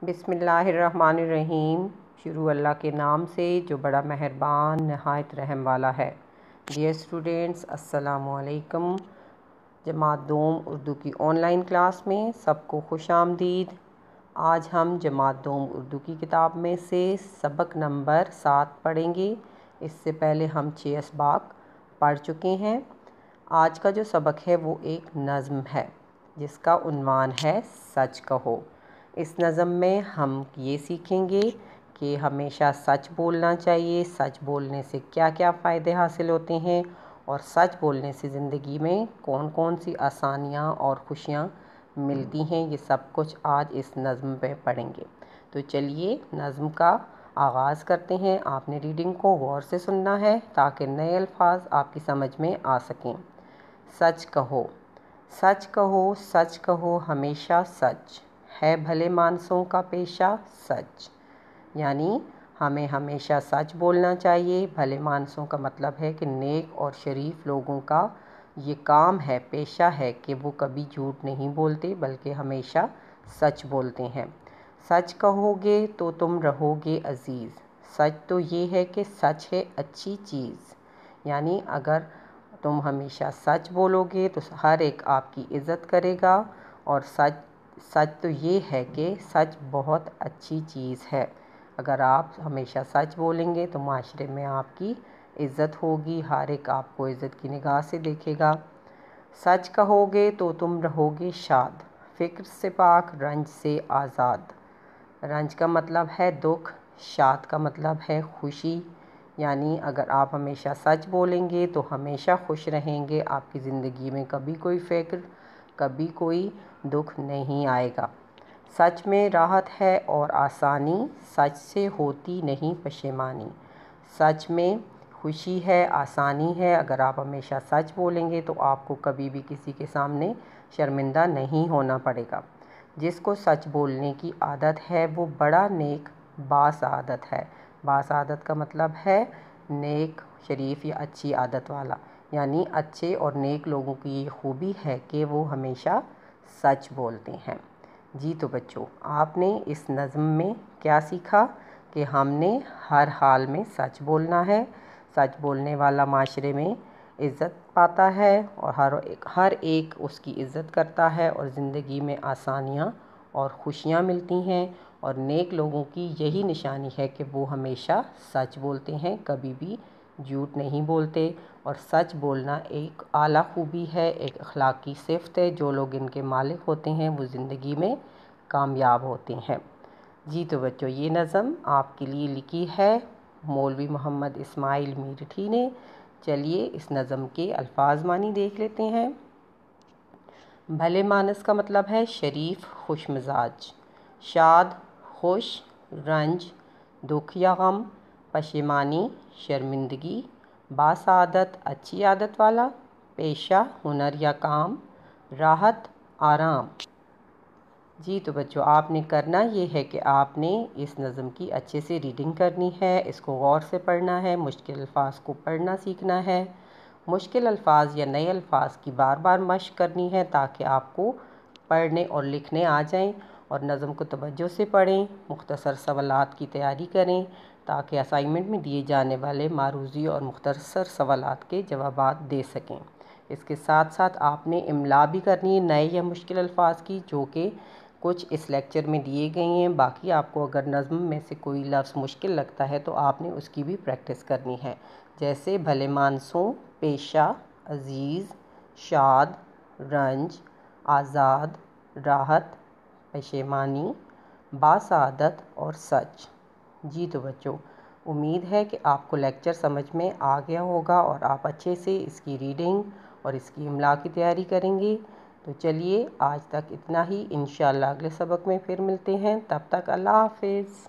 बिस्मिल्लाहिर्रहमानिर्रहीम। शुरू अल्लाह के नाम से जो बड़ा मेहरबान नहायत रहम वाला है। डियर स्टूडेंट्स, अस्सलामु अलैकुम। जमात दोम उर्दू की ऑनलाइन क्लास में सबको खुश आमदीद। आज हम जमात दोम उर्दू की किताब में से सबक नंबर 7 पढ़ेंगे। इससे पहले हम 6 असबाक पढ़ चुके हैं। आज का जो सबक है वो एक नज़्म है जिसका उन्वान है सच कहो। इस नज़म में हम ये सीखेंगे कि हमेशा सच बोलना चाहिए, सच बोलने से क्या क्या फ़ायदे हासिल होते हैं और सच बोलने से ज़िंदगी में कौन कौन सी आसानियाँ और खुशियाँ मिलती हैं। ये सब कुछ आज इस नज़म में पढ़ेंगे। तो चलिए नज़म का आगाज़ करते हैं। आपने रीडिंग को गौर से सुनना है ताकि नए अल्फाज आपकी समझ में आ सकें। सच कहो, सच कहो, सच कहो हमेशा सच है भले मानसों का पेशा सच। यानी हमें हमेशा सच बोलना चाहिए। भले मानसों का मतलब है कि नेक और शरीफ लोगों का ये काम है, पेशा है कि वो कभी झूठ नहीं बोलते बल्कि हमेशा सच बोलते हैं। सच कहोगे तो तुम रहोगे अजीज़। सच तो ये है कि सच है अच्छी चीज़। यानी अगर तुम हमेशा सच बोलोगे तो हर एक आपकी इज़्ज़त करेगा। और सच तो ये है कि सच बहुत अच्छी चीज़ है। अगर आप हमेशा सच बोलेंगे तो माशरे में आपकी इज़्ज़त होगी, हर एक आपको इज़्ज़त की निगाह से देखेगा। सच कहोगे तो तुम रहोगे शाद, फ़िक्र से पाक, रंज से आज़ाद। रंज का मतलब है दुख, शाद का मतलब है खुशी। यानी अगर आप हमेशा सच बोलेंगे तो हमेशा खुश रहेंगे। आपकी ज़िंदगी में कभी कोई फ़िक्र, कभी कोई दुख नहीं आएगा। सच में राहत है और आसानी, सच से होती नहीं पशेमानी। सच में खुशी है, आसानी है। अगर आप हमेशा सच बोलेंगे तो आपको कभी भी किसी के सामने शर्मिंदा नहीं होना पड़ेगा। जिसको सच बोलने की आदत है वो बड़ा नेक बासादत है। बासादत का मतलब है नेक, शरीफ या अच्छी आदत वाला। यानी अच्छे और नेक लोगों की ये खूबी है कि वो हमेशा सच बोलते हैं। जी तो बच्चों, आपने इस नज़म में क्या सीखा कि हमने हर हाल में सच बोलना है। सच बोलने वाला माशरे में इज़्ज़त पाता है और हर एक उसकी इज़्ज़त करता है और ज़िंदगी में आसानियाँ और खुशियाँ मिलती हैं। और नेक लोगों की यही निशानी है कि वो हमेशा सच बोलते हैं, कभी भी झूठ नहीं बोलते। और सच बोलना एक आला खूबी है, एक अखलाकी सिफ़त है। जो लोग इनके मालिक होते हैं वो ज़िंदगी में कामयाब होते हैं। जी तो बच्चों, ये नज़म आपके लिए लिखी है मौलवी मोहम्मद इस्माइल मीरठी ने। चलिए इस नज़म के अल्फाज मानी देख लेते हैं। भले मानस का मतलब है शरीफ, खुश मिजाज। शाद खुश, रंज दुख या गम, पशेमानी शर्मिंदगी, बासादत अच्छी आदत वाला, पेशा हुनर या काम, राहत आराम। जी तो बच्चों, आपने करना ये है कि आपने इस नज़म की अच्छे से रीडिंग करनी है, इसको गौर से पढ़ना है, मुश्किल अल्फाज को पढ़ना सीखना है। मुश्किल अल्फाज या नए अल्फाज की बार बार मश्क करनी है ताकि आपको पढ़ने और लिखने आ जाएं। और नज़म को तवज्जो से पढ़ें, मुख्तसर सवालात की तैयारी करें ताकि असाइनमेंट में दिए जाने वाले मारूज़ी और मुख्तसर सवालात के जवाबात दे सकें। इसके साथ साथ आपने इमला भी करनी है नए या मुश्किल अल्फाज की, जो कि कुछ इस लेक्चर में दिए गए हैं। बाकी आपको अगर नज़्म में से कोई लफ्ज़ मुश्किल लगता है तो आपने उसकी भी प्रैक्टिस करनी है। जैसे भले मानसों, पेशा, अजीज़, शाद, रंज, आज़ाद, राहत, पशेमानी, बासादत और सच। जी तो बच्चों, उम्मीद है कि आपको लेक्चर समझ में आ गया होगा और आप अच्छे से इसकी रीडिंग और इसकी इमला की तैयारी करेंगे। तो चलिए आज तक इतना ही। इंशाअल्लाह अगले सबक में फिर मिलते हैं। तब तक अल्लाह हाफ़िज़।